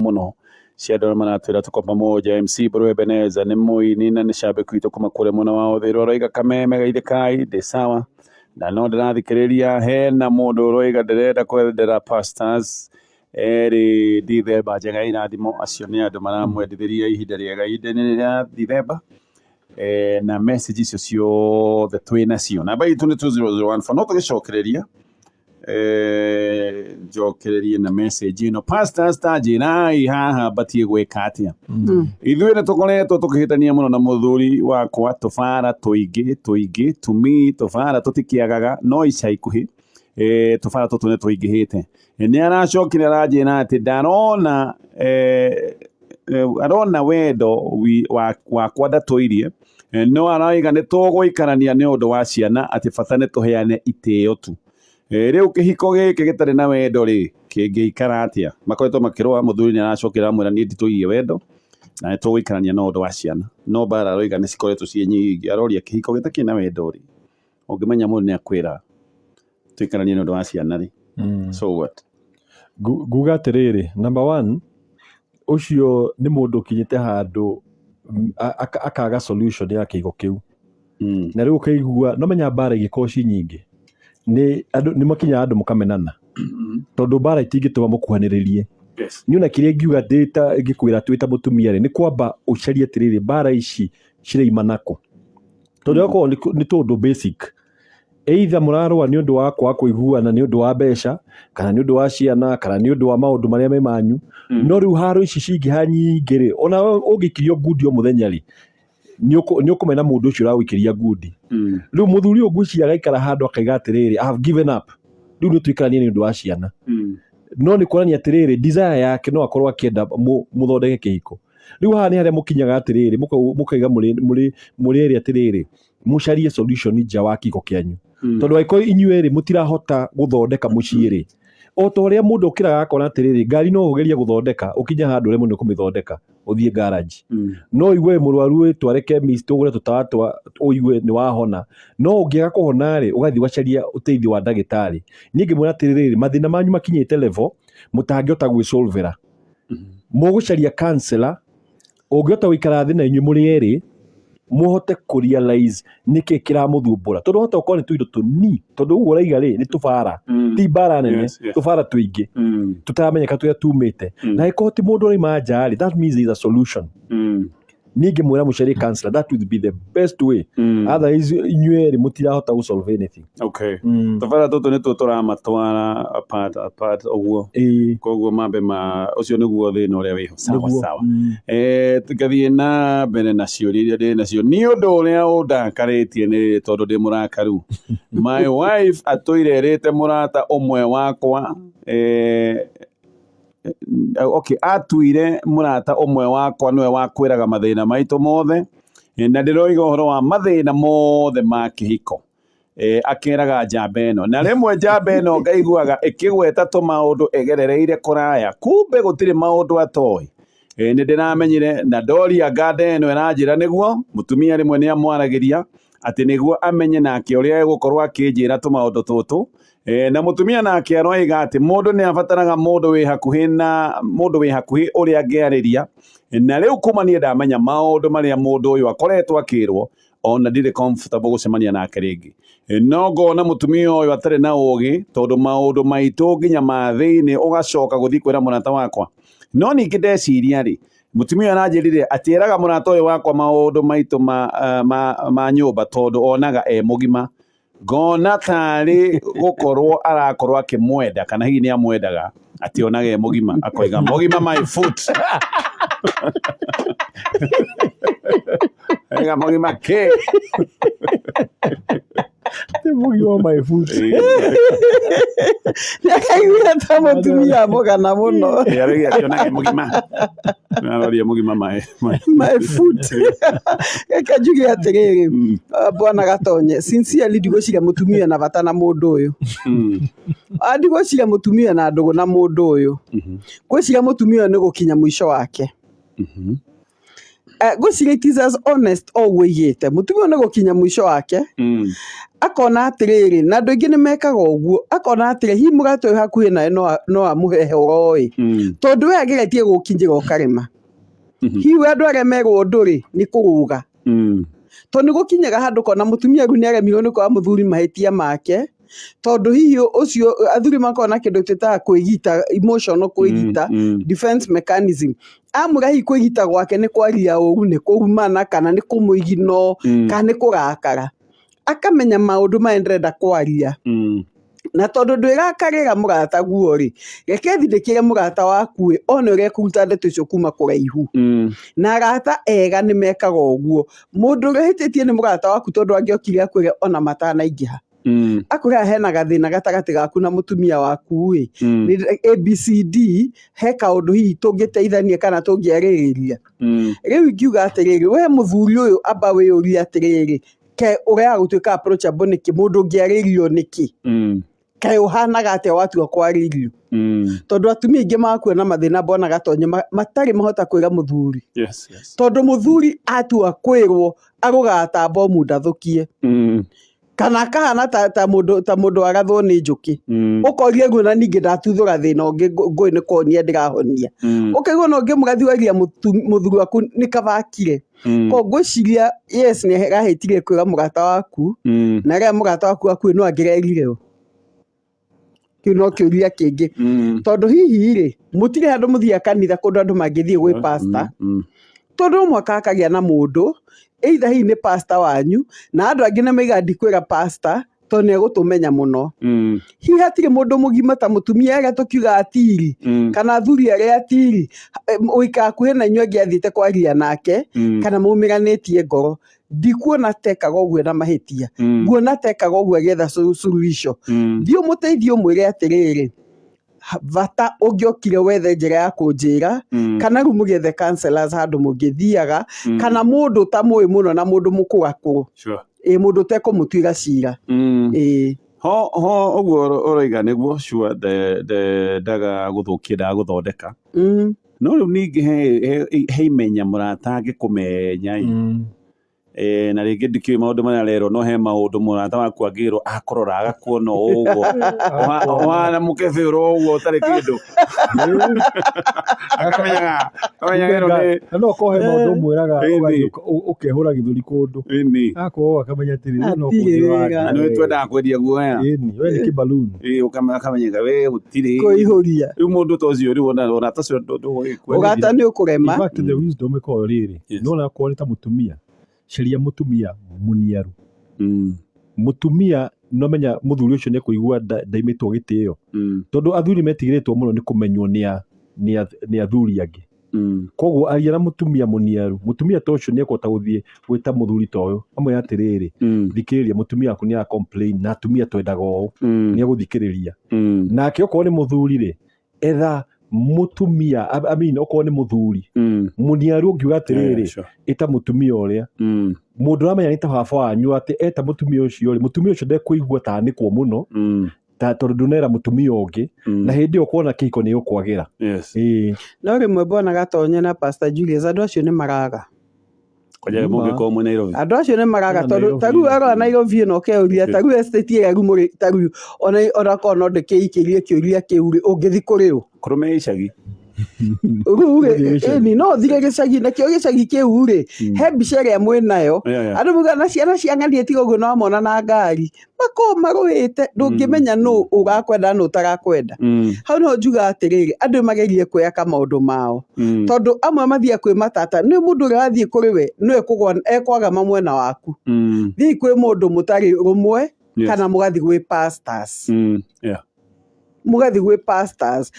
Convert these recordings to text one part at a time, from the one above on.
muno ciandå maratwä ra tå komba moja MC Bro Ebeneza nä må na nä shabiki witå kuma kå rä mwena wa å thä ro roiga kameme gaithä kai ndä sawa na no ndä rathikä rä ria hena må ndå roiga ndä renda kwendera pastors erä ndithemba njega irathimo acio nä andå maramwendithä ria ihinda rĩega ihinda-inĩ rĩa Dithemba na message icio ciothe twĩ nacio namba itũ nĩ 2001 no tũgä cokereria njokererie na message ĩno pastors ta njĩrai haha batie gwĩka atĩa ithuĩ nĩ tũkoretwo tũkĩhĩtania mũno na mũthuri wakwa tũbara tũingĩ tumi tũbara tũtikĩagaga no ica ikuhĩ tũbara tũtũ nĩ tũingĩhĩte nĩ aracokire aranjĩra atĩ ndarona arona wendo wakwa ndatũirie no araiga nĩ tũgũikarania nĩ ũndũ wa ciana atĩ bata nĩ tũheane itĩo tu rĩu kĩhiko gĩkĩ gĩtarĩ na wendo rĩ kĩngĩikara atĩa makoretwo makĩrũa mũthuri nĩ aracokera amwĩra niĩ nditũirie wendo na nĩ tũgũikarania na ũndũ wa ciana no mbara aroiga nĩ cikoretwo ciĩ nyingĩ aroria kĩhiko gĩtakĩrĩ na wendo rĩ ũngĩmenya mũndũ nĩ akwĩra tũikaranie na ũndũ wa ciana rĩ so what nguga atĩrĩrĩ number one ũcio nĩ mũndũ ũkinyĩte handũ akaga solution ya kĩhiko kĩu na rĩu ũkaigua no menya mbara igĩkorwo ci nyingĩ nĩ makinya andũ mũkamenana tondũ mbara itingĩtũma mũkuhanĩrĩrie nyuna kĩrĩa ngiuga ndĩta ngĩkwĩra twĩta mũtumia rĩ nĩ kwamba ũcarie atĩrĩrĩ mbara ici ciraima nako tondũ okorwo nĩ tũndũ basic either mũrarũa nĩ ũndũ wa kwaga kũiguana nĩ ũndũ wa mbeca kana nĩ ũndũ wa ciana kana nĩ ũndũ wa maũndũ marĩa me manyu no rĩu haro ici cingĩha nyingĩ rĩ ona ũngĩkirio ngundi o mũthenya rĩ nĩ ũkũmena mũndũ ũcio ũragũikĩria ngundi rĩu mũthuri ũyũ ngwĩciria agaikara handũ akaiga atĩrĩrĩ I have given up rĩu nĩ tũikaranie nĩ ũndũ wa ciana no nĩ kuonania atĩrĩrĩ desire yake no akorwo akĩenda mũthondeke kĩhiko rĩu haha nĩ harĩa mũkinyaga atĩrĩrĩ mũkaiga mũrĩ erĩ atĩrĩrĩ mũcarie solution nja wa kĩhiko kĩanyu tondũ angĩkorwo inyuĩ erĩ mũtirahota gũthondeka mũciĩ rĩ o ta ũrĩa mũndũ ũkĩraga akona atĩrĩrĩ ngari no ũgerie gũthondeka ũkinya handũ ũrĩa mũndũ kũmĩthondeka ũthiĩ garage no igue mũrwaru tware chemist ũgũre tũtawa twa ũigue nĩ wahona no ũngĩaga kũhona rĩ ũgathiĩ ũgacaria ũteithio wa ndagĩtarĩ niĩ ngĩmwĩra atĩrĩrĩ mathĩna manyu makinyĩte level mũtangĩhota gwĩsolvera mũgũcaria counselor ũngĩhota gũikara thĩ na inyuĩ mũrĩ erĩ mũhote kũrealize nĩkĩ kĩramũthumbũra tondũ hota ũkorwo nĩ tũindo tũnini tondũ ũguo ũraiga rĩ nĩ tũbara ti mbara nene tũbara tũingĩ tũtaramenyeka tũrĩa tumĩte na ĩkorwo ti mũndũ ũraima nja rĩ that means there is a solution niĩ ngĩmwĩra mũcarie counselor that would be the best way otherwise inyuĩ erĩ mũtirahota gũsolve anything tũbara tũtũ nĩ tũo tũramatwara apart ũguo koguo mambe ũcio nĩguo thĩna ũrĩa wĩho sawa tũgathiĩ na mbere na ciũria iria ndĩ nacio nĩ ũndũ ũrĩa ũndakarĩtie nĩ tondũ ndĩ mũrakaru my wife atũire erĩte mũrata ũmwe wakwa atuire mũrata ũmwe wakwa nĩwe wakwĩraga mathĩna maitũ mothe na ndĩroiga ũhoro wa mathĩna mothe ma kĩhiko akĩraga njamba ĩno na rĩmwe njamba ĩno ngaiguaga ĩkĩgweta tũmaũndũ ĩgerereire kũraya kumbe gũtirĩ maũndũ atoĩ nĩ ndĩramenyire na ndoria nganda ĩno ĩranjĩra nĩguo mũtumia rĩmwe nĩ amwaragĩria atĩ nĩguo amenye nake ũrĩa egũkorwo akĩnjĩra tũmaũndũ tũtũ na mũtumia nake aroiga atĩ mũndũ nĩ abataraga mũndũ wĩ hakuhĩ ũrĩa angĩarĩria na rĩu kuma niĩ ndamenya maũndũ marĩa mũndũ ũyũ akoretwo akĩrwo ona ndirĩ comfortable gũcemania nake rĩngĩ no ngona mũtumia ũyũ atarĩ na ũũgĩ tondũ maũndũ maitũ nginya ma thĩinĩ ũgacoka gũthiĩ kwĩra mũrata wakwa no ningĩ ndeciria rĩ mũtumia aranjĩrire atĩ eraga mũrata ũyũ wakwa maũndũ maitũ ma nyũmba tondũ onaga mũgima ngona tarĩ gũkorwo arakorwo akĩmwenda kana hihi nĩ amwendaga atĩ onaga mũgima akoiga mũgima my foot ega mũgima kĩ mũgima my foot nĩakaiguire ta mũtumia mũgana mũno arauga atĩ onaga mũgima aroria mũgima my foot reke njuge atĩrĩrĩ bwana Gatonye sincerely ndigwĩciria mũtumia na bata na mũndũ ũyũ ndigwĩciria mũtumia na ndũgũ na mũndũ ũyũ ngwĩciria mũtumia ũyũ nĩ gũkinya mũico wake Gwĩciria it is as honest o wĩigĩte mũtumia nĩ gũkinya mũico wake akona atĩrĩrĩ na andũ aingĩ nĩ mekaga ũguo akona atĩrĩrĩ hihi mũgate ũyũ hakuhĩ nawe no amũhe ũhoro tondũ we ageretie gũkinyĩra ũkarema hihi andũ arĩa merwo ũndũ-rĩ nĩ kũrũga tondũ nĩ gũkinyaga handũ kona mũtumia rĩu nĩ aremirwo nĩ kwaga mũthuri mahĩtia make tondũ hihi ũcio athuri makoragwo na kĩndũ twĩtaga kwĩgita emotional kwĩgita defense mechanism amũra hihi kwĩgita gwake nĩ kwaria ũru nĩ kũrumana kana nĩ kũmũigino kana nĩ kũrakara akamenya maũndũ maya ndĩrenda kwaria na tondũ ndwĩrakarĩra mũrata guo-rĩ reke thindĩkĩre mũrata waku one ũrĩa kũruta ndeto icio kuma kũraihu na arata ega nĩ mekaga ũguo mũndũ ũrĩa hĩtĩtie nĩ mũrata waku tondũ angĩokire akwĩre ona matanaingĩha akwĩra hena gathĩna gatagatĩ gaku na mũtumia waku-ĩ ABCD he kaũndũ hihi tũngĩteithania kana tũngĩarĩrĩria rĩu ingiuga atĩrĩrĩ we mũthuri ũyũ amba wĩyũrie atĩrĩrĩ ke ũrĩa gũtuĩka approachable nĩkĩ mũndũ ũngĩarĩrio nĩkĩ kaĩ ũhanaga atĩa watua kwarĩrio tondũ atumia aingĩ makuona mathĩna mbona gatonye matarĩ mahota kwĩra mũthuri tondũ mũthuri atua kwĩrwo arũgaga bomu ndathũkie kana akahana ta mũndũ agathwo nĩ njũkĩ ũkoria guo na ningĩ ndatuthũra thĩna ũngĩ ngũĩ nĩ kuonia ndĩrahonia ũkaigua na ũngĩ mũgathi waria mũthuri waku nĩ kabakire ko ngwĩciria yes nĩ arahĩtirie kwĩra mũrata waku na rĩrĩa mũrata waku akuĩ no angĩrerire kĩu no kĩũria kĩngĩ tondũ hihi-rĩ mũtirĩ handũ mũthiaga kanitha kũndũ andũ mangĩthiĩ gwĩ pastor tondũ mwaka akagĩa na mũndũ either hihi nĩ pastor wanyu na andũ angĩ nĩ maiga ndikwĩra pastor tondũ nĩ egũtũmenya mũno hihi hatirĩ mũndũ mũgima ta mũtumia arĩa tũkiuga atiri kana athuri arĩa atiri ũikara hakuhĩ na inyuĩ angĩathiĩte kwaria nake kana maumiranĩtie ngoro ndikuona tekaga ũguo na mahĩtia nguona tekaga ũguo agĩetha suluhisho thiĩ ũmũteithie ũmwĩre atĩrĩrĩ bata ũngĩokire wethe njĩra ya kũnjĩra kana rĩu mũgethe counselors handũ mũngĩthiaga kana mũndũ ũtamũĩ mũno na mũndũ mũkũgakũrũ mũndũ ũtekũmũtuĩra cira ho ũguo ũroiga nĩguo sure ndaga gũthũkia ndaga gũthondeka no rĩu ningĩ he imenya mũrata angĩkũmenya na rĩngĩ ndikĩũĩ maũndũ marĩa arerwo no he maũndũ mũrata waku angĩrwo akorora agakuona ũguo ũhana mũkebe ũro ũguo ũtarĩ kĩndũ akamenyaga no ũkohe maũndũ mwĩraga ũkehũra gĩthũri kũndũ akorwo akamenya atĩrĩ no kũndĩwaga nĩ twendaga kwendia guoya we nĩ kĩbaluni akamenyaga we gũtirĩ kũihũria rĩu mũndũ ta ũcio rĩu ona tacio ũgata nĩ ũkũrema in fact the wisdom ĩkorwo rĩrĩ no nakorwo nĩ ta mũtumia ciria mũtumia mũniaru mũtumia no menya mũthuri ũcio nĩ kũigua ndaimĩtwo gĩtĩo tondũ athuri metigĩrĩtwo mũno nĩ kũmenywo nĩ athuri angĩ koguo aria na mũtumia mũniaru mũtumia ta ũcio nĩ ekũhota gũthiĩ gwĩta mũthuri ta ũyũ amwe atĩrĩrĩ thikĩrĩria mũtumia waku nĩ complain na atumia twendaga ũũ nĩ egũthikĩrĩria nake okorwo nĩ mũthuri-rĩ etha mũtumia okorwo nĩ mũthuri mũniaru ũngiuga atĩrĩrĩ ĩta mũtumia ũrĩa mũndũ ũramenya nĩ ta baba wanyu atĩ eta mũtumia ũcio-rĩ mũtumia ũcio ndekũigua tanĩkwo mũno tondũ ndũnera mũtumia ũngĩ na hĩndĩ ĩyo kuona kĩhiko nĩ ũkwagĩra no rĩmwe mbona gatonye na Pastor Julius andũ acio nĩ maraga andũ acio nĩ maraga tondũ tarĩu arora Nairobi ĩno ũkeuria tarĩu estate ĩrĩa tarĩu ona korwo no ndĩkĩikĩrie kĩũria kĩu-rĩ ũngĩthi kũrĩ ũ kũrũme icagi rĩu no thire gĩcagi nakĩo gĩcagi kĩu-rĩ he mbica ĩrĩa mwĩnayo andũ mauga na ciana cia ng'ania tiga ũguo no mona na ngari makorwo marũĩte ndũngĩmenya nũ ũgakwenda nũ ũtarakwenda hau niho njuga atĩrĩrĩ andũ magerie kwĩyaka maũndũ mao tondũ amwe mathiĩ kwĩ matata nĩ mũndũ ũrĩa wathiĩ kũrĩ we no ekwagama mwena waku thiĩ kwĩ mũndũ mũtarĩ rũmwe kana mũgathi gwĩ pastors mũgathi gwĩ pastors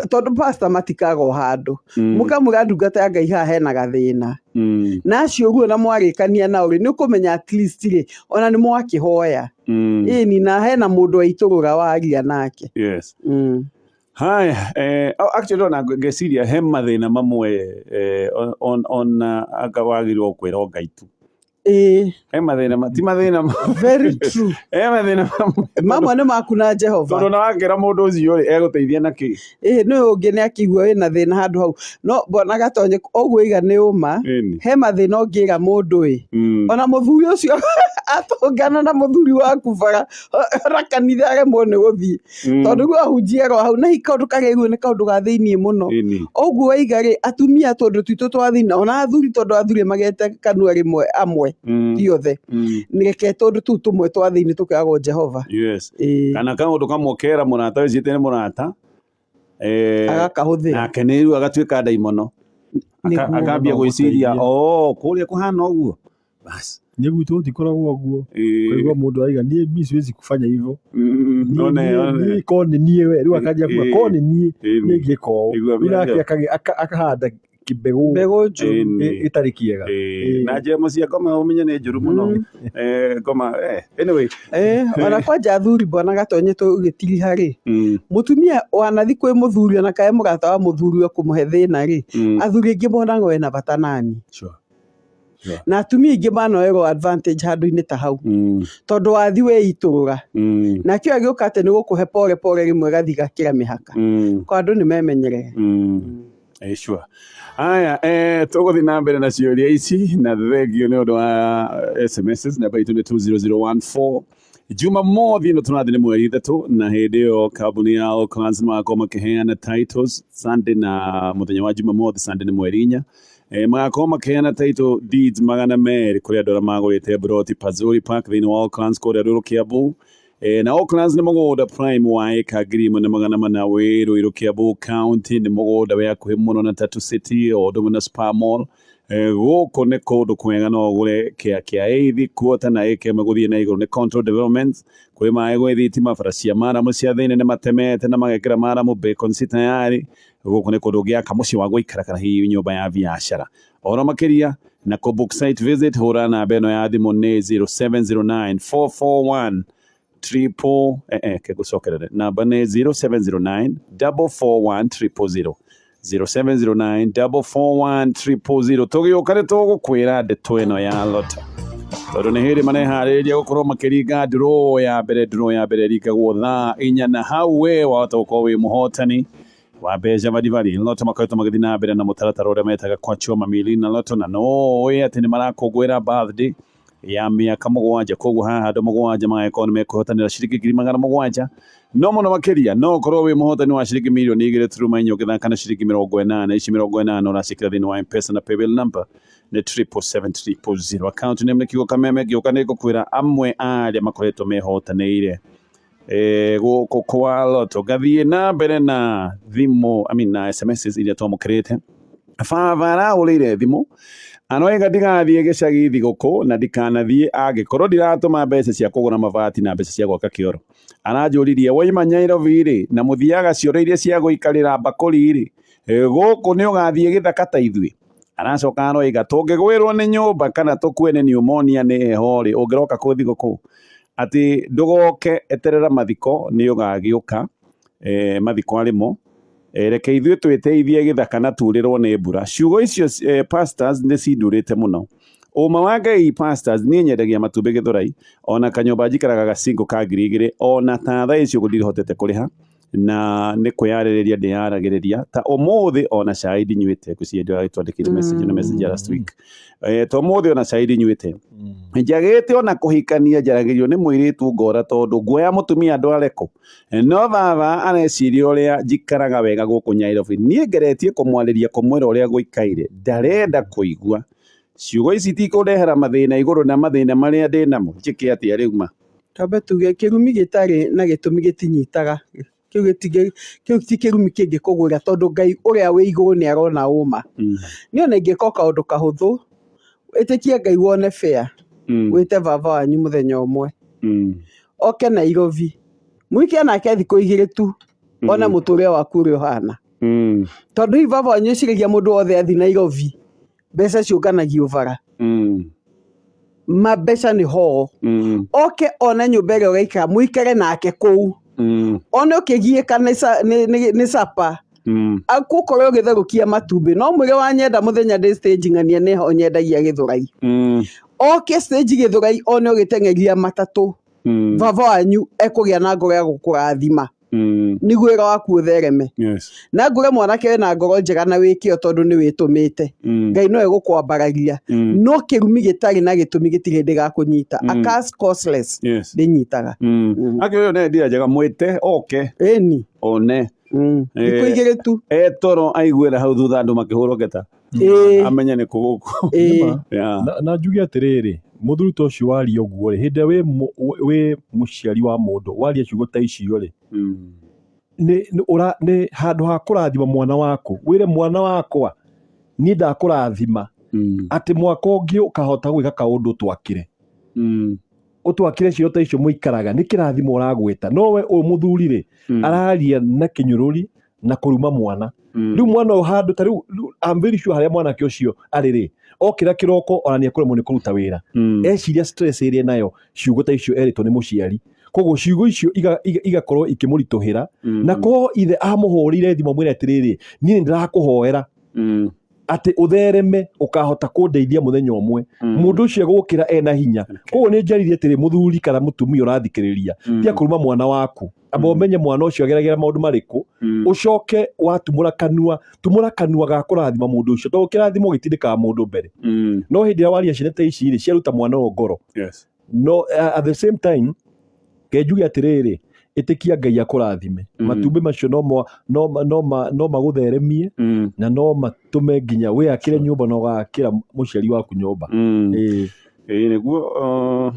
tondũ pastor matikaga o handũ mũkamwĩra ndungata ya Ngai haha hena gathĩna na acio guo na mwarĩkania nao nĩ ũkũmenya at least-rĩ ona nĩ mwakĩhoya ĩni na hena mũndũ waitũrũra waria nake haya actually ona ngeciria he mathĩna mamwe ona anga wagĩrĩirwo kwĩra Ngai tu mathĩna ti mathĩna very true mathĩna mamwe nĩ maku na Jehova tondũ na wakĩra mũndũ ũcio rĩ egũteithia na kĩ nĩ ũngĩ nĩ akĩigua wĩna thĩna handũ hau no bona gatonye ũguo iga nĩ ũma he mathĩna ũngĩra mũndũ ona mũthuri ũcio atũngana na mũthuri waku bara ona kanitha aremwo nĩ gũthiĩ tondũ guo ahunjia ro hau na kaũndũ kagĩrĩirwo nĩ kaũndũ ga thĩiniĩ mũno ũguo waiga rĩ atumia tondũ twitũ twathina ona athuri tondũ athuri magete kanua rĩmwe amwe ti othe nĩ reke tondũ tu tũmwe twathini tũkĩagwo Jehova kana kaũndũ kamwe kera mũrata wĩcĩte nĩ mũrata agakahũthĩra nake nĩ rĩu agatuĩka ndaimono akambia gwĩciria kũrĩa kũhana ũguo basi niĩ gwitũ gũtikoragwo ũguo kaigua mũndũ aiga niĩ mi siwezi kufanya hivyo niĩ korwo nĩ niĩ we rĩu akanjia kuga korwo nĩ niĩ niĩ ngĩka ũũ nake akahanda mbegũ njũru ĩtarĩ kĩega na njemo cia ngoma ũmenye nĩ njũru mũno ngoma anyway ona kwanja athuri mbona gatonye tũgĩtiriha rĩ mũtumia wanathi kwĩ mũthuri ona kae mũrata wa mũthuri kũmũhe thĩna rĩ athuri aingĩ monaga wena bata nani na atumia aingĩ manoerwo advantage handũ-inĩ ta hau tondũ wathi weitũrũra na kĩo agĩũka atĩ nĩ gũkũhe pore pore rĩmwe gathi gakĩra mĩhaka kwa andũ nĩ memenyerere sure haya tũgũthiĩ na mbere na ciũria ici na thengio nĩ ũndũ wa SMS namba itũ nĩ 20014 Jumamothi ĩno tũrathiĩ nĩ mweri 3 na hĩndĩ ĩyo kambuni ya Oaklands magakorwo makĩheana titles Sunday na mũthenya wa Jumamothi Sunday nĩ mweri 4 magakorwo makĩheana title deeds 200 kũrĩ andũ arĩa magũrĩte Broti Pazuri Park thĩinĩ wa Oaklands kũrĩa rũrũ Kiambu na Oaklands nĩ mũgũnda prime wa eka 1,400 wĩ rũirũ Kiambu County nĩ mũgũnda wĩ hakuhĩ mũno na Tatu City o ũndũ ũmwe na Spa Mall gũkũ nĩ kũndũ kwega no ũgũre kĩa eithi kuota na ĩka ĩmwe gũthiĩ na igũrũ nĩ control developments kwĩ maĩ gwĩ thitima bara cia maramu cia thĩinĩ nĩ matemete na magekĩra maramu bacon ci tayari gũkũ nĩ kũndũ ũngĩaka mũciĩ wa gũikara kana hihi nyũmba ya biacara ũhoro makĩria na kũ book site visit hũra namba ĩno ya thimũ nĩ 0709 441 kegũcokerere namba nĩ 0709 441 070 0709 tũgĩũka nĩ tũgũkwĩra ndeto ĩno ya lota tondũ nĩ hĩndĩ mareharĩrĩria gũkorwo makĩringa draw ya mbere ringagwo thaa 4 na hau we wahota gũkorwo wĩ mũhotani wa mbeca baribari lota makoretwo magĩthiĩ na mbere na mũtaratara ũrĩa metaga kwacho mamili na lota na no ĩ atĩ nĩ marakũngũĩra birthday ya mĩaka 7 koguo haha andũ 7 magagĩkorwo nĩ mekũhotanĩra ciringi 700 no mũno makĩria no ũkorwo wĩ mũhotani wa ciringi mirioni 2.4 ũgĩthaka na ciringi 80 ici 80 ũracikĩra thĩinĩ wa M-Pesa na paybill number nĩ 77700 account name nĩ kiugo kameme gĩũka nĩ gũkwĩra amwe arĩa makoretwo mehotanĩire gũkũ kwa loto gathiĩ na mbere na thimũ na SMS iria twamũkĩrĩte baba aragũrĩire thimũ anoiga ndigathiĩ gĩcagi thigũkũ na ndikanathiĩ angĩkorwo ndiratũma mbeca cia kũgũra mabati na mbeca cia gwaka kĩoro aranjũririe waima Nyairobi-rĩ na mũthiaga cioro iria cia gũikarĩra mbakũri-rĩ gũkũ nĩ ũgathiĩ gĩthaka ta ithuĩ aracoka aroiga tũngĩgwĩrwo nĩ nyũmba kana tũkue nĩ pneumonia nĩ heho-rĩ ũngĩroka kũ thigũkũ atĩ ndũgoke eterera mathiko nĩ ũgagĩũka mathiko arĩmo reke ithuĩ twĩteithie gĩthaka na turĩrwo nĩ mbura ciugo icio pastors nĩ cindũrĩte mũno ũma wa Ngai pastors niĩ nyendagia matumbĩ Gĩthũrai ona kanyũmba njikaraga gacingo ka 2,000 ona ta thaa icio ndirihotete kũrĩha na nĩ kwĩyarĩrĩria ndĩyaragĩrĩria ta ũmũthĩ ona cai ndinyuĩte ngwĩciria twandĩkĩire message last week ta ũmũthĩ ona cai ndinyuĩte njagĩte ona kũhikania njaragĩrio nĩ mũirĩtu ngora tondũ nguoya mũtumia ndware kũ no baba areciria ũrĩa njikaraga wega gũkũ Nyairobi niĩ ngeretie kũmwarĩria kũmwĩra ũrĩa gũikaire ndarenda kũigua ciugo ici tikũndehera mathĩna igũrũ na mathĩna marĩa ndĩnamo njĩke atĩa rĩu ma twambe tuge kĩrumi gĩtarĩ na gĩtũmi gĩtinyitaga kĩu ti kĩrumi kĩngĩkũgũra tondũ Ngai ũrĩa wĩ igũrũ nĩ arona ũma niĩ ona ingĩka kaũndũ kahũthũ ĩtĩkia Ngai wone fair wĩte baba wanyu mũthenya ũmwe oke Nairobi mũike nake thikũ 2 tu ona mũtũrĩre waku ũrĩa ũhana tondũ hihi baba wanyu eciragia mũndũ wothe athi Nairobi mbeca ciũnganagio bara mbeca nĩ ho oke one nyũmba ĩrĩa ũgaikara mũikare nake kũu one ũkĩgiĩka nĩ capa agũkorwo ũgĩtherũkia matumbĩ no mwĩre wanyenda mũthenya ndĩ stage ng'ania nĩho nyendagia Gĩthũrai oke stage Githurai one ũgĩteng'eria matatũ baba wanyu ekũgĩa na ngoro ya gũkũrathima nĩguo wĩra waku ũthereme na ngũre mwanake wĩna ngoro njega na wĩkĩo tondũ nĩ wĩtũmĩte Ngai no egũkwambararia no kĩrumi gĩtarĩ na gĩtũmi gĩtirĩ ndĩgakũnyita a curse causeless ndĩnyitaga akĩoyo nĩ ndia njega mwĩte oke ĩni one thikũ igĩrĩ tu toro aiguĩra hau thutha andũ makĩhũrwo ngeta amenye nĩ kũgũkũ na njuge atĩrĩrĩ mũthuri ta ũcio waria ũguo rĩ hĩndĩ wĩ mũciari wa mũndũ waria ciugo ta icio rĩ nĩ handũ ha kũrathima mwana waku wĩre mwana wakwa niĩ ndakũrathima atĩ mwaka ũngĩ ũkahota gwĩka kaũndũ twakire ũtwakire ciugo ta icio mũikaraga nĩ kĩrathimo ũragwĩta nowe ũyũ mũthuri rĩ araria na kĩnyũrũri na kũruma mwana rĩu mwana ũyũ handũ ta rĩu I'm very sure harĩa mwanake ũcio arĩ rĩ okĩra kĩroko ona nĩekũremwo nĩ kũruta wĩra eciria stress ĩrĩa nayo ciugo ta icio erĩtwo nĩ mũciari koguo ciugo icio igakorwo ikĩmũritũhĩra na ko ithe amũhũrĩire thimo mwĩre atĩrĩrĩ niĩ nĩndĩrakũhoera atĩ ũthereme ũkahota kũndeithia mũthenya ũmwe mũndũ ũcio gũkĩra ena hinya koguo nĩ njaririe atĩrĩ mũthuri kana mũtumia ũrathikĩrĩria tia kũruma mwana waku amba ũmenye mwana ũcio ageragĩra maũndũ marĩkũ ũcoke watumũra kanua ga kũrathima mũndũ ũcio tondũ kĩrathimo gĩtindĩkaga mũndũ mbere no hĩndĩ ĩrĩa waria ciana ta ici rĩ ciaruta mwana ũyũ ngoro no at the same time kenjuge atĩrĩrĩ ĩtĩkia Ngai akũrathime matumbĩ macio no magũtheremie na no matũme nginya wĩakĩre nyũmba na ũgakĩra mũciari waku nyũmba nĩguo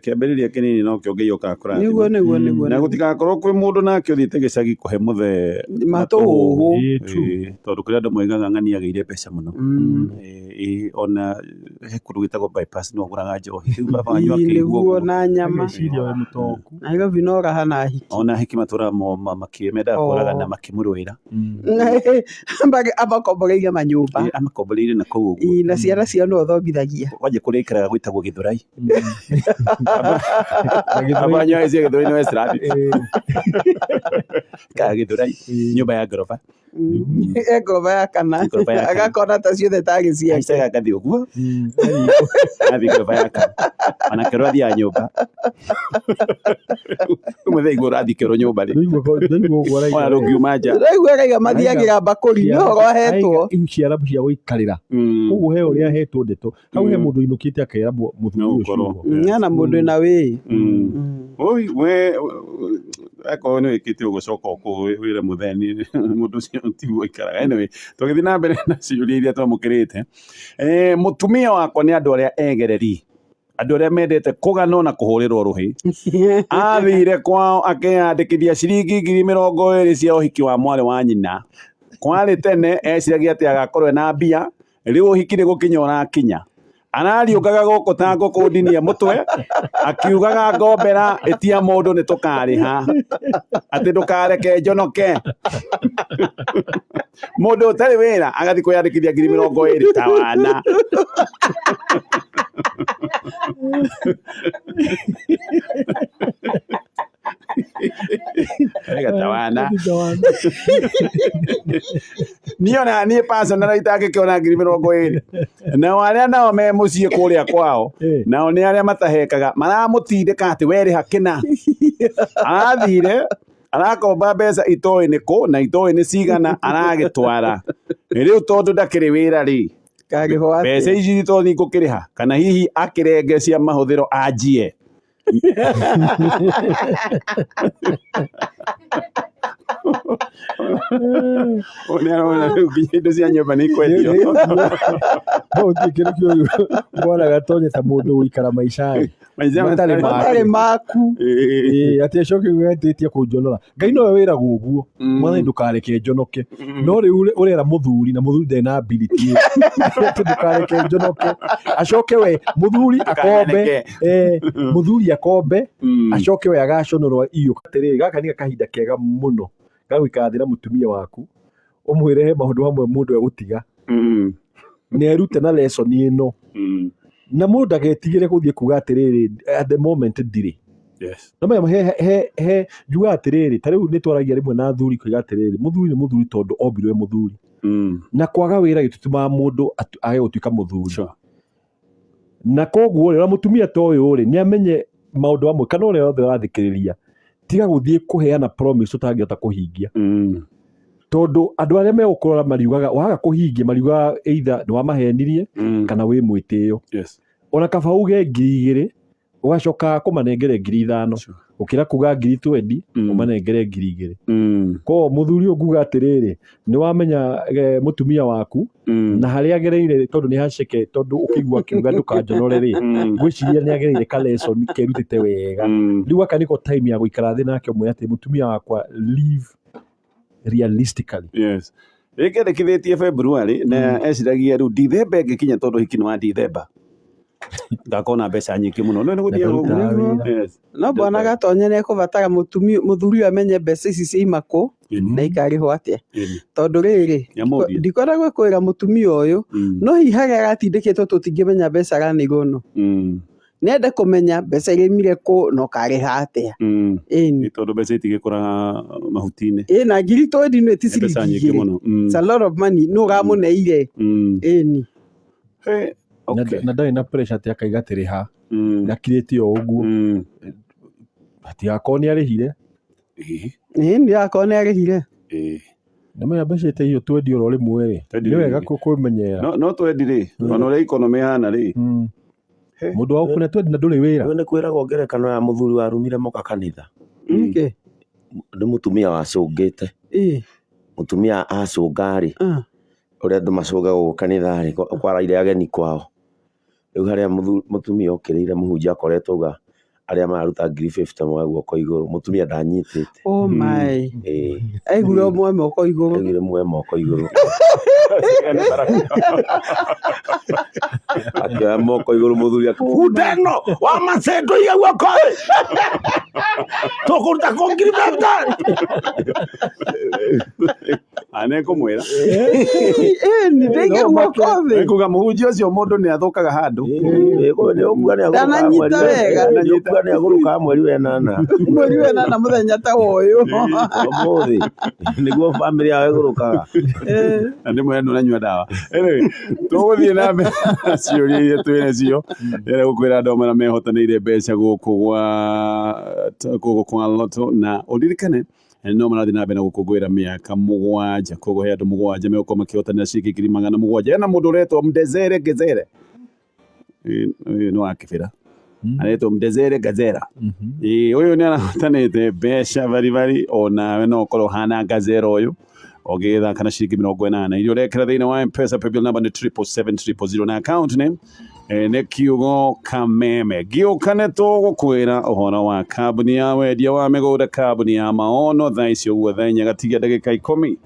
kĩambĩrĩria kĩnini no kĩo Ngai okaga kũrathima nĩguo na gũtigakorwo kwĩ mũndũ nake ũthiĩte gĩcagi kũhe mũthe matũhũhũ tondũ kũrĩ andũ moigaga ng'ani agĩire mbeca mũno ona he kũndũ gwĩtagwo bypass no ũgũraga njohi rĩu baba wanyu akĩigua nĩguo na nyama meciria we mũtongu Nairobi no rahana hiki ona hiki matũra makĩmendaga kũraga na makĩmũrũĩra amakomboreirie manyũmba amakomboreirie na kũu ũguo na ciana ciao no thobithagia wanjĩ kũrĩa ikaraga gwĩtagwo Gĩthũrai abanyo aicie Gĩthũrai nĩ Westland ka Gĩthũrai nyũmba ya ngoroba ngoroba ya kana agakona ta ciothe tagĩciake aicaga akathi ũguo athi ngoroba ya kana ona kĩro athiaga nyũmba ũmũthĩ igũrũ athi kĩro nyũmba rĩ ona rũngiuma nja rĩu araiga mathiagĩra mbakũri nĩ ũhoro ahetwo ciarabu cia gũikarĩra ũguo he ũrĩa ahetwo ndeto hau he mũndũ inũkĩte akera mũthuri ũcio na mũndũ na wĩ we akorwo nĩ wĩkĩte ũgũcoka ũkũwĩre mũtheni mũndũ ũcio tiguo ikaraga anyway tũgĩthiĩ na mbere na ciũria iria twamũkĩrĩte mũtumia wakwa nĩ andũ arĩa egereri andũ arĩa mendete kũganwo na kũhũrĩrwo rũhĩ athire kwao akĩyandĩkithia ciringi 20,000 cia ũhiki wa mwarĩ wa nyina kwarĩ tene eciragia atĩ agakorwo na mbia rĩu ũhiki nĩ gũkinya ũrakinya arariũkaga gũkũ ta ngũkũ ndinia mũtwe akiugaga ngombera ĩtia mũndũ nĩ tũkarĩha atĩ ndũkareke njonoke mũndũ ũtarĩ wĩra agathiĩ kwĩyandĩkithia 20,000 ta wana gatawana niona niĩ personally itangĩkĩona 20,000 nao arĩa nao me mũciĩ kũrĩa kwao nao nĩ arĩa matahekaga maramũtindĩka atĩ werĩha kĩna athire arakomba mbeca itoĩ nĩ kũ na itoĩ nĩ cigana aragĩtwara rĩu tondũ ndakĩrĩ wĩra rĩ mbeca ici tondũ nĩngũkĩrĩha kana hihi akĩrenge cia mahũthĩro anjie ona rĩu nginya indo cia nyũmba nĩ ikwendio no ũtikĩrĩkio mwana gatonye ta mũndũ gũikara maica matarĩ maku atĩ acoke gwetĩtie kũnjonora Ngai nowe wĩragwo ũguo mwana ndũkareke njonoke no rĩu ũrera mũthuri na mũthuri ndarĩ na ability atĩ ndũkareke njonoke acoke we mũthuri akombe mũthuri akombe acoke we agaconorwo iyo atĩrĩrĩ gaka nĩ kahinda kega mũno gagũikara thĩ na mũtumia waku ũmwĩre he maũndũ mamwe mũndũ egũtiga nĩ erute na lesson ĩno na mũndũ ndagetigĩre gũthiĩ kuga atĩrĩrĩ at the moment ndirĩ no he njuga atĩrĩrĩ ta rĩu nĩ twaragia rĩmwe na athuri kuga atĩrĩrĩ mũthuri nĩ mũthuri tondũ ombirwe mũthuri na kwaga wĩra gĩtũtũmaga mũndũ age gũtuĩka mũthuri na koguo rä mutumia to yå rä nä amenye maå amwe kana å rä a othe rathikä rä ria tiga gå thiä kå heana promise å tangä hota kå hingia tondå andå arä a megå kårora mariugaga waga kå hingia mariugaga either nä wamahenirie kana wä mwä tä o ona kaba uge 2,000 ugacoka kumanengere 5,000 ukira kuga 20 umanengere 2,000 ko muthuri nguga atiriri ni wamenya mutumia waku na hari agereire tondu ni haceke tondu ukigwa kiuga ndukanjonore ri gwiciria ni agereire ka lesson kerutite wega riu aka niko time ya guikara thi nake mwe ati mutumia wakwa live realistically rekithĩtie February na eciragia riu December ngikinya tondu hiki ni wa December ngakona mbeca nyingĩ mũno no nĩgũthiĩ no bwana Gatonye nĩ kũbatara mũthuri amenye mbeca ici ciaima kũ na ikarĩhwo atĩa tondũ rĩrĩ ndikoragwo kwĩra mũtumia ũyũ no hihaga agatindĩkĩtwo tũtingĩmenya mbeca aranĩirwo no nĩende kũmenya mbeca irimire kũ no karĩha atĩa ĩni tondũ mbeca itigĩkũraga mahuti-inĩ na 20 nĩ ti ciringi 2 it's a lot of money no ũramũneire ĩni na ndari na pressure ati akaiga tiriha nakirĩtie o ũguo atigakorwo nĩ arĩhire nĩ akorwo nĩ arĩhire nĩmenya mbeca icio twendio oro rĩmwe rĩ nĩ wega kwĩmenyera no twendi rĩ ona ũrĩa economy hana rĩ mũndũ wa gũkũne twendi na ndũrĩ wĩra nĩ kwĩragwo ngerekano ya mũthuri warumire moka kanitha nĩ mũtumia wacũngĩte mũtumia acũnga rĩ ũrĩa andũ macũngagwo kanitha rĩ kwaraire ageni kwao rĩu harĩa mũtumia okĩrĩire mũhunjia akoretwo uga arĩa mararuta 50,000 mwe guoko igũrũ mũtumia ndanyitĩte oh my aigire mwe moko igũrũ akĩoya moko igũrũ mũthuri akĩhuteno wa macendo iga guoko tũkũruta kũ 50,000 anekũmwĩra nĩ guoko thĩ kuga mũhunjia ũcio mũndũ nĩ athũkaga handũ ndananyita wega nĩ agũrũkaga mweri wa 8 mũthenya ta ũyũ ũmũthĩ nĩguo bamĩrĩ yao ĩgũrũkaga na ndĩ mwena ũranyua ndawa tũgũthiĩ na mbere ciũria iria twĩ nacio rĩrĩa gũkwĩra andũ amwe na mehotanĩire mbeca gũkũ kwa loto na ũririkane no marathiĩ na mbere na gũkũngũĩra mĩaka 7 koguo he andũ 7 megũkorwo makĩhotanĩra ciringi 700 hena mũndũ ũretwo Mdezere Gezere ũyũ nĩ wa kĩbĩra aretwo Mdezere Gazera ũyũ nĩ arahotanĩte mbeca bari onawe no ũkorwo hana Gazera ũyũ ũgĩthaka na ciringi 80 iria ũrekĩra thĩinĩ wa M-Pesa paybill number nĩ 77700 na account name nĩ kiugo kameme gĩũkane tũgũkwĩra ũhoro wa kambuni ya wendia wa mĩgũnda kambuni ya maono thaa icio ũguo thaa 4 gatigia ndagĩka 10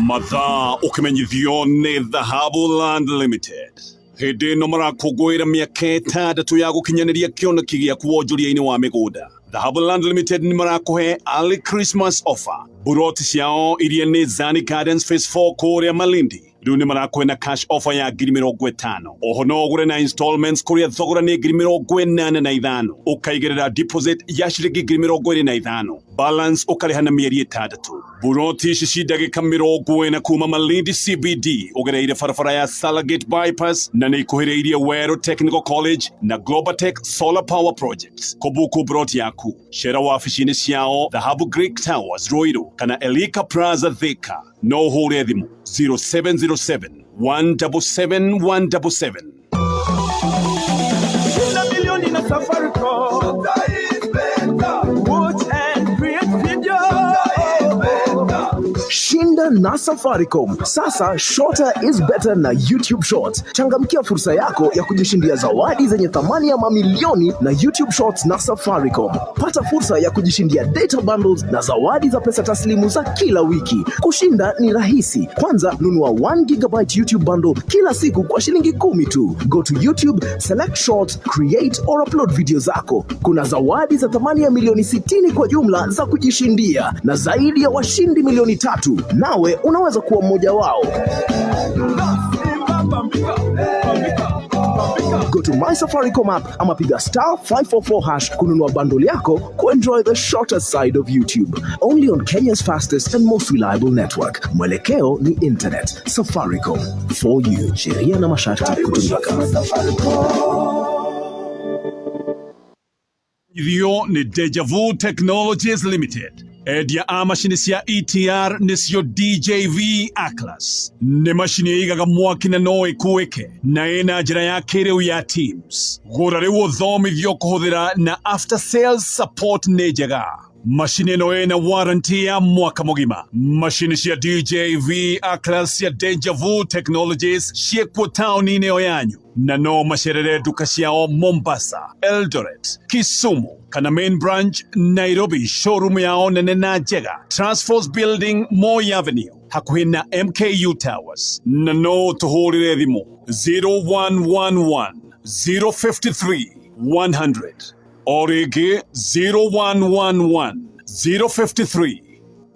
mathaa ũkĩmenyithio nĩ Dhahabu Land Limited hĩndĩ ĩno marakũngũĩra mĩaka 6 ya gũkinyanĩria kĩoneki gĩaku wonjoria-inĩ wa mĩgũnda Dhahabu Land Limited nĩ marakũhe early Christmas offer buroti ciao iria nĩ Zani Gardens Phase 4 kũrĩa Malindi rĩu nĩ marakũhe na cash offer ya 50,000 oho no ũgũre na installments kũrĩa thogora nĩ 85,000 ũkaigĩrĩra deposit ya ciringi 25,000 balance ũkarĩha na mĩeri 6 buroti ici ci ndagĩka 40 kuma Malindi CBD ũgereire barabara ya Salagate bypass na nĩ ikuhĩrĩirie Wero Technical College na Global Tech Solar Power Projects kũbuku buroti yaku cera wabici-inĩ ciao Dhahabu Greek Towers Ruiru kana Elika Plaza Thika no ũhũre thimũ 0707 177 177 Shinda milioni na Safaricom. Watch and create video. Shinda na Safaricom. Sasa shorter is better na YouTube Shorts. Changamkia fursa yako ya kujishindia zawadi zenye thamani ya mamilioni na YouTube Shorts na Safaricom. Pata fursa ya kujishindia data bundles na zawadi za pesa taslimu za kila wiki. Kushinda ni rahisi. Kwanza nunua 1 GB YouTube bundle kila siku kwa shilingi 10 tu. Go to YouTube, select Shorts, create or upload video zako. Kuna zawadi za thamani ya milioni 60 kwa jumla za kujishindia na zaidi ya washindi milioni 3. Nawe unaweza kuwa mmoja wao. Go to My Safaricom app ama piga *544# kununua bundle yako kuenjoy the shorter side of YouTube. Only on Kenya's fastest and most reliable network. Mwelekeo ni internet. Safaricom, for you. Sheria na masharti kutumika. Ithio ni Deja Vu Technologies Limited. Edia a machine cia ETR nisio DJV A-Class. Ni machine igaga mwaki na no ikuike na ina njira ya kiriu ya Teams. Gura riu uthomithio kuhuthira na after sales support ni njega. Machine no ina warranty ya mwaka mugima. Machine cia DJV A-Class cia Deja Vu Technologies ciekwo town-ini o yanyu na no macerere duka ciao Mombasa, Eldoret, Kisumu kana main branch Nairobi showroom yao nene na njega Transforce Building, Moi Avenue hakuhi na MKU Towers na no tuhurire thimu 0111 053 100 origi 0111 053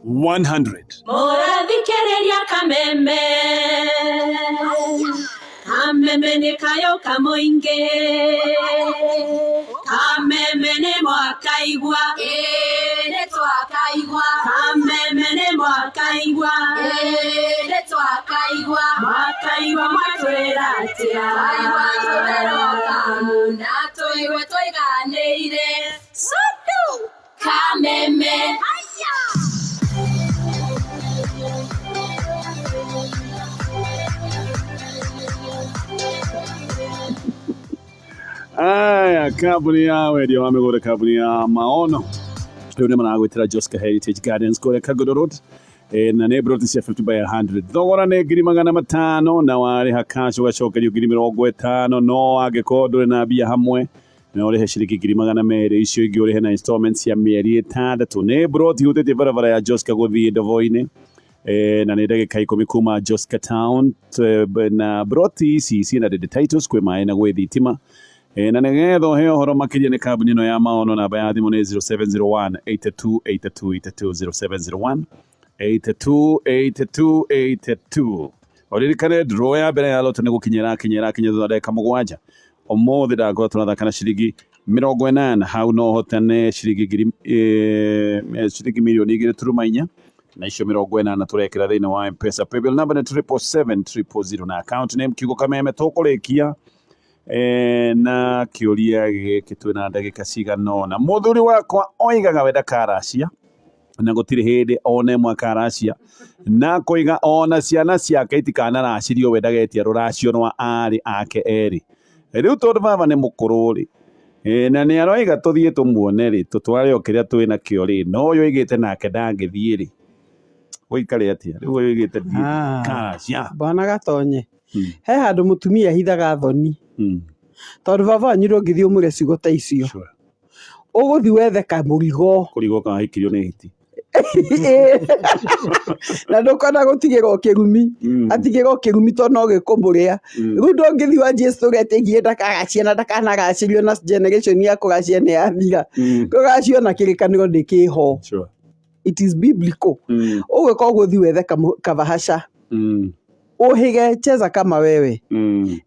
100. Morathikiriria kameme kameme ni kayo kamoinge kameme ni mwakaigwa ne twakaigwa kameme ni mwakaigwa ne twakaigwa mwakaigwa matwera tia aigwa twero kamuna toiwe toiganeire sotu kameme haya. Aya, kambuni ya wendia wa migũnda, kambuni ya maono rĩu nĩ maragwĩtĩra Joska Heritage Gardens kũrĩa Kagodo Road na nĩ broti cia 50 by 100. Thogora nĩ 500,000 na warĩha cash ũgacokerio 50,000 no angĩkorwo ndũrĩ na mbia hamwe na ũrĩhe ciringi 200,000 icio ingĩ ũrĩhe na installments ya mĩeri 6. Nĩ broti hutĩtie barabara ya Joska gũthiĩ Ndavo-inĩ na nĩ ndagĩka 10 kuma Joska Town na broti ici ciĩna deed titles kwĩ maĩ na gwĩ thitima. Na nĩgetha ũheo ũhoro makĩria nĩ kambuni ĩno ya maono, namba ya thimũ nĩ 0701 82 82 82 0701 82 82 82. Ũririkane draw ya mbere ya loto nĩ gũkinyĩra thutha ndagĩka 7. Ũmũthĩ ndakorwo tũrathaka na ciringi 80 hau no hotane ciringi milioni 2.4 na icio 80 tũrekĩra thĩinĩ wa M-Pesa. Paybill number nĩ 77700 na account name kiugo kameme tũkũrĩkia na kiuria gĩkĩ twĩna ndagĩka cigana ũna. Mũthuri wakwa oigaga we ndakaracia na gũtirĩ hĩndĩ ona ĩmwe akaracia na kũiga ona ciana ciake itikanaracirio we ndagetia rũracio rwa arĩ ake erĩ. Rĩu tondũ baba nĩ mũkũrũ rĩ na nĩ aroiga tũthiĩ tũmuone rĩ tũtware o kĩrĩa twĩna kĩo rĩ no ũyũ oigĩte nake ndangĩthiĩ rĩ gũikare atĩa rĩu ũyũ oigĩte karacia bwana Gatonye he handũ mũtumia hithaga thoni tondũ baba wanyu ndũngĩthiĩ ũmũre ciugo ta icio ũgũthiĩ wethe kamũrigo kũrigo kahikirio nĩ hiti na ndũkona gũtigĩrwo kĩrumi atigĩrwo kĩrumi tondũ no gĩkũmũrĩa rĩu ndũngĩthiĩ wanjie story atĩ ngiĩ ndakagacia na ndakanagacirio na generation ya kũgacia nĩ yathira kũgacio na kĩrĩkanĩro ndĩkĩho. It is biblical. Ũgwĩka ũgũthiĩ wethe kavahasha uhige cheza kama wewe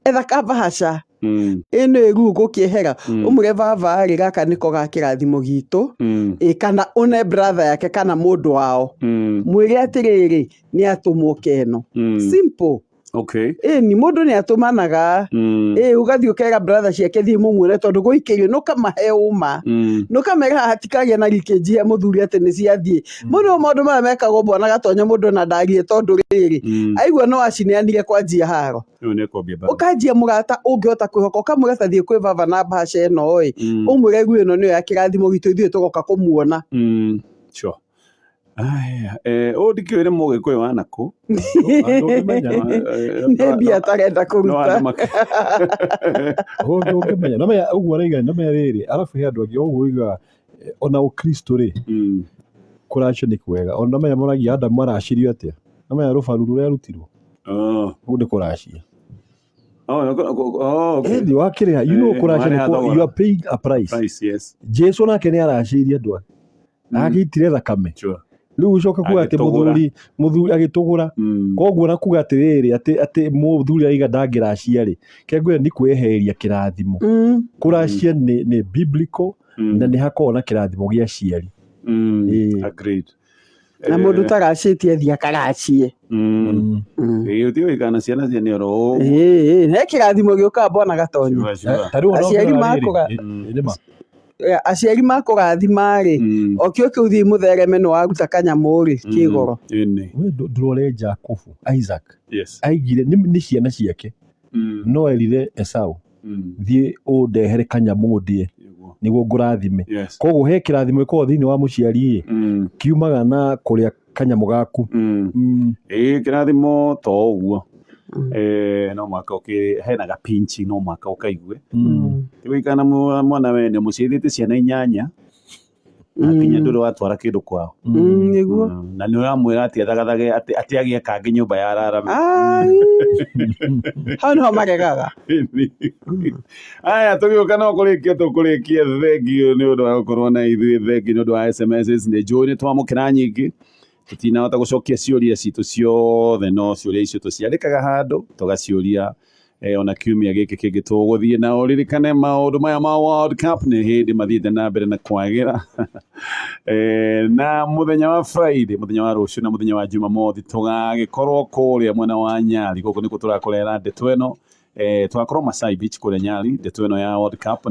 etha kavahasha ĩno ĩru gũkĩehera ũmũre baba rĩ gaka nĩko ga kĩrathimo gitũ kana une brother yake kana mũndũ wao mwĩre atĩrĩrĩ nĩ atũmwo keno simple. Okay. Ni mũndũ nĩ atũmanaga ũgathiĩ ũkera brother ciake thiĩ mũmwĩre tondũ gũikĩrio no kamahe ũma no kamera hatikagĩa na leakage ya mũthuri atĩ nĩ ciathiĩ mũno maũndũ maya mekagwo bwana Gatonye mũndũ na ndarie tondũ rĩrĩ aigua no acineanire kwanjia haro ũkanjia mũrata ũngĩhota kwĩhoka ũkamũreta thiĩ kwĩ baba na bahasha ĩno ũmwĩre guo ĩno nĩyo ya kĩrathimo gitũ ithuĩ tũgoka kũmuona. Sure. Aya, ndikĩũĩ nĩ Mũgĩkũyũ wa nakũ nĩ mbia atarenda kũruta ndũngĩmenya namenya ũguo araiga namenya rĩrĩ arabu he andũ angĩ ũguo iga ona ũkristo rĩ kũracio nĩ kwega ona namenya moragia Adamu aracirio atĩa namenya rũbaru rũrĩa yarutirwo ũguo nĩ kũracia ĩndĩ wakĩrĩha you know kũracia you are paying a price. Yes. Jesu nake nĩ aracirie andũ agĩitire thakame riu ucoka kuga ati muthuri agitugura koguo na kuga atiriri ati muthuri aiga ndangiracia ri kengwe ni kweheria kirathimo kuracia ni biblical na ni hakorwo na kirathimo gia ciari agreed na mundu taracitie thia karacie utiu ikana ciana cia ni ro he kirathimo gioka bona gatonyi aciari makura aciari makurathima ri okio kiuthi muthereme no aruta kanyamå ri kigoro ndurore Jakubu Isaac aigire ni ciana ciake no erire Esau thie undehere kanyamå ndie niguo ngurathime koguo he kirathimo ikorwo thiini wa muciari kiumaga na kuria kanyamå gaku kirathimo to uguo no mwaka hena gapinchi no mwaka ukaigue tiwikana mwana wene mucirite ciana 8 akinya nduru watwara kindu kwao niguo na ni uramwira ati athagathage ati agie kangi nyumba ya rarame hano maregaga aya tugiuka no kurikia thengio ni undu wa gukorwo na ithui thengio ni undu wa SMS ni njui ni twamukira nyingi tutinahota gucokia ciuria citu ciothe no ciuria icio tuciandikaga handu tugaciuria ona kiumia giki kingi tuguthie na uririkane maundu maya ma World Cup ni hindi mathiite na mbere na kwagira na muthenya wa Friday muthenya wa rucio na muthenya wa Jumamothi tugagikorwo kuria mwena wa Nyali guku niko turakorera ndeto eno twakorwo Masai Beach kuria Nyali ndeto eno ya World Cup